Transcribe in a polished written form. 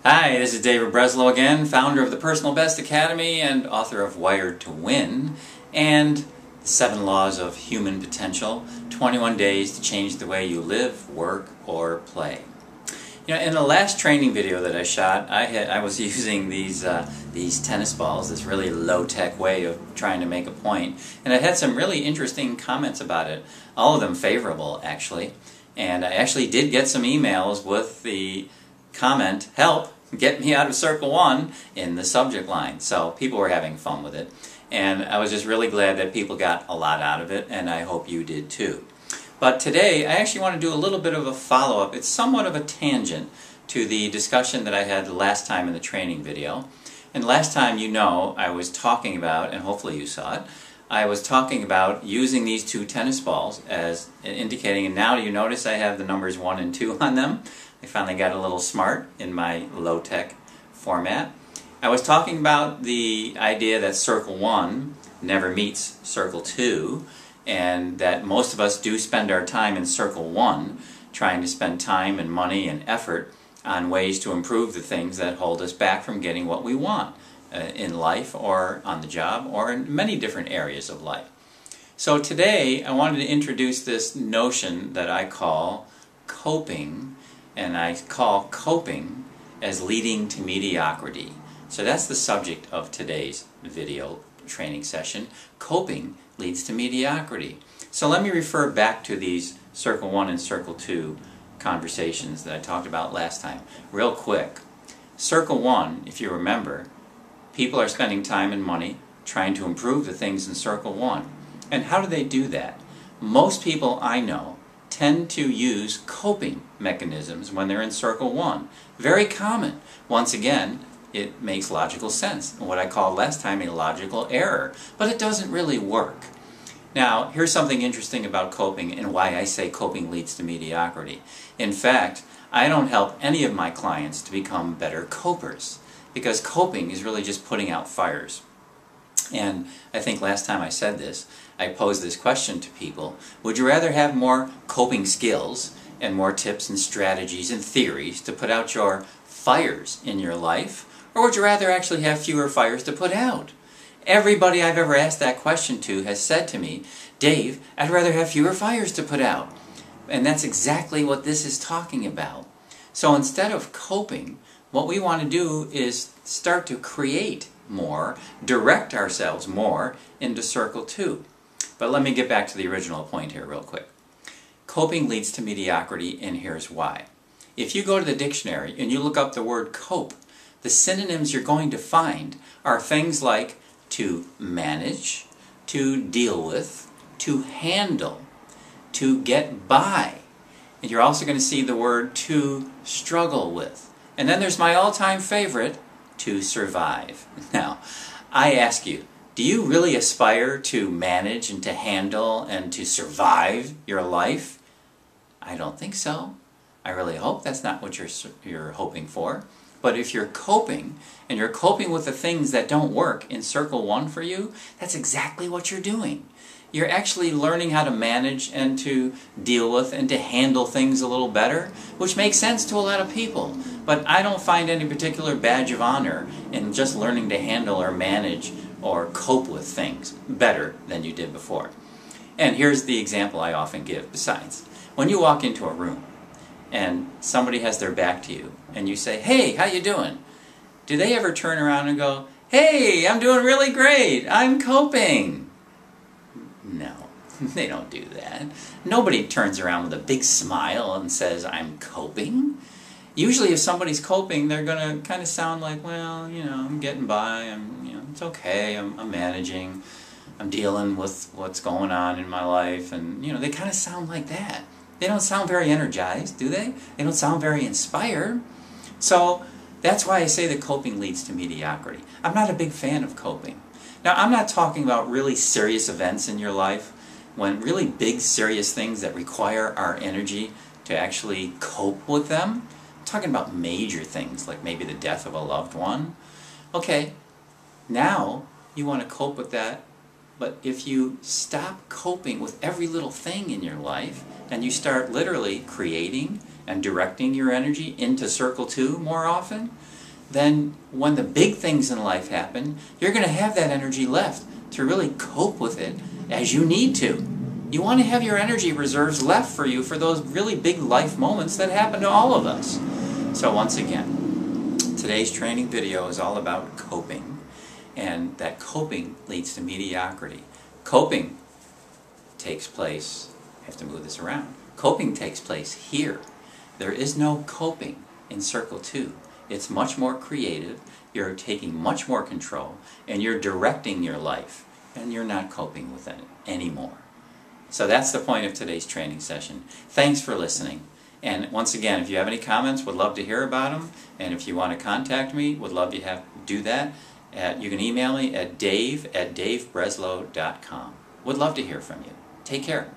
Hi, this is David Breslow again, founder of the Personal Best Academy and author of Wired to Win and 7 Laws of Human Potential, 21 Days to Change the Way You Live, Work, or Play. You know, in the last training video that I shot, I was using these tennis balls, this really low-tech way of trying to make a point, and I had some really interesting comments about it, all of them favorable actually, and I actually did get some emails with the comment, "Help, get me out of circle 1" in the subject line. So people were having fun with it, and I was just really glad that people got a lot out of it, and I hope you did too. But today I actually want to do a little bit of a follow-up. It's somewhat of a tangent to the discussion that I had last time in the training video. And last time, you know, I was talking about, and hopefully you saw it, I was talking about using these 2 tennis balls as indicating, and now you notice I have the numbers 1 and 2 on them. I finally got a little smart in my low-tech format. I was talking about the idea that circle 1 never meets circle 2, and that most of us do spend our time in circle 1 trying to spend time and money and effort on ways to improve the things that hold us back from getting what we want in life or on the job or in many different areas of life. So today I wanted to introduce this notion that I call coping, and I call coping as leading to mediocrity. So that's the subject of today's video training session. Coping leads to mediocrity. So let me refer back to these circle 1 and circle 2 conversations that I talked about last time real quick. Circle 1, if you remember, people are spending time and money trying to improve the things in circle 1. And how do they do that? Most people I know tend to use coping mechanisms when they're in circle 1. Very common. Once again, it makes logical sense. What I called last time a logical error. But it doesn't really work. Now, here's something interesting about coping and why I say coping leads to mediocrity. In fact, I don't help any of my clients to become better copers, because coping is really just putting out fires. And I think last time I said this, I posed this question to people: would you rather have more coping skills and more tips and strategies and theories to put out your fires in your life, or would you rather actually have fewer fires to put out? Everybody I've ever asked that question to has said to me, "Dave, I'd rather have fewer fires to put out." And that's exactly what this is talking about. So instead of coping, what we want to do is start to create more, direct ourselves more into circle 2. But let me get back to the original point here real quick. Coping leads to mediocrity, and here's why. If you go to the dictionary and you look up the word cope, the synonyms you're going to find are things like to manage, to deal with, to handle, to get by. And you're also going to see the word to struggle with. And then there's my all-time favorite, to survive. Now, I ask you, do you really aspire to manage and to handle and to survive your life? I don't think so. I really hope that's not what you're hoping for. But if you're coping, and you're coping with the things that don't work in circle 1 for you, that's exactly what you're doing. You're actually learning how to manage and to deal with and to handle things a little better, which makes sense to a lot of people. But I don't find any particular badge of honor in just learning to handle or manage or cope with things better than you did before. And here's the example I often give besides. When you walk into a room and somebody has their back to you and you say, "Hey, how you doing?" Do they ever turn around and go, "Hey, I'm doing really great, I'm coping"? No, they don't do that. Nobody turns around with a big smile and says, "I'm coping." Usually if somebody's coping, they're going to kind of sound like, "Well, you know, I'm getting by, it's okay, I'm managing, I'm dealing with what's going on in my life," and they kind of sound like that. They don't sound very energized, do they? They don't sound very inspired. So that's why I say that coping leads to mediocrity. I'm not a big fan of coping. Now, I'm not talking about really serious events in your life, when really big, serious things that require our energy to actually cope with them. I'm talking about major things, like maybe the death of a loved one. Okay, now you want to cope with that, but if you stop coping with every little thing in your life, and you start literally creating and directing your energy into circle 2 more often, then when the big things in life happen, you're going to have that energy left to really cope with it as you need to. You want to have your energy reserves left for you for those really big life moments that happen to all of us. So once again, today's training video is all about coping, and that coping leads to mediocrity. Coping takes place, I have to move this around, coping takes place here. There is no coping in Circle 2. It's much more creative, you're taking much more control, and you're directing your life, and you're not coping with it anymore. So that's the point of today's training session. Thanks for listening. And once again, if you have any comments, would love to hear about them. And if you want to contact me, would love to do that. You can email me at dave@davebreslow.com. Would love to hear from you. Take care.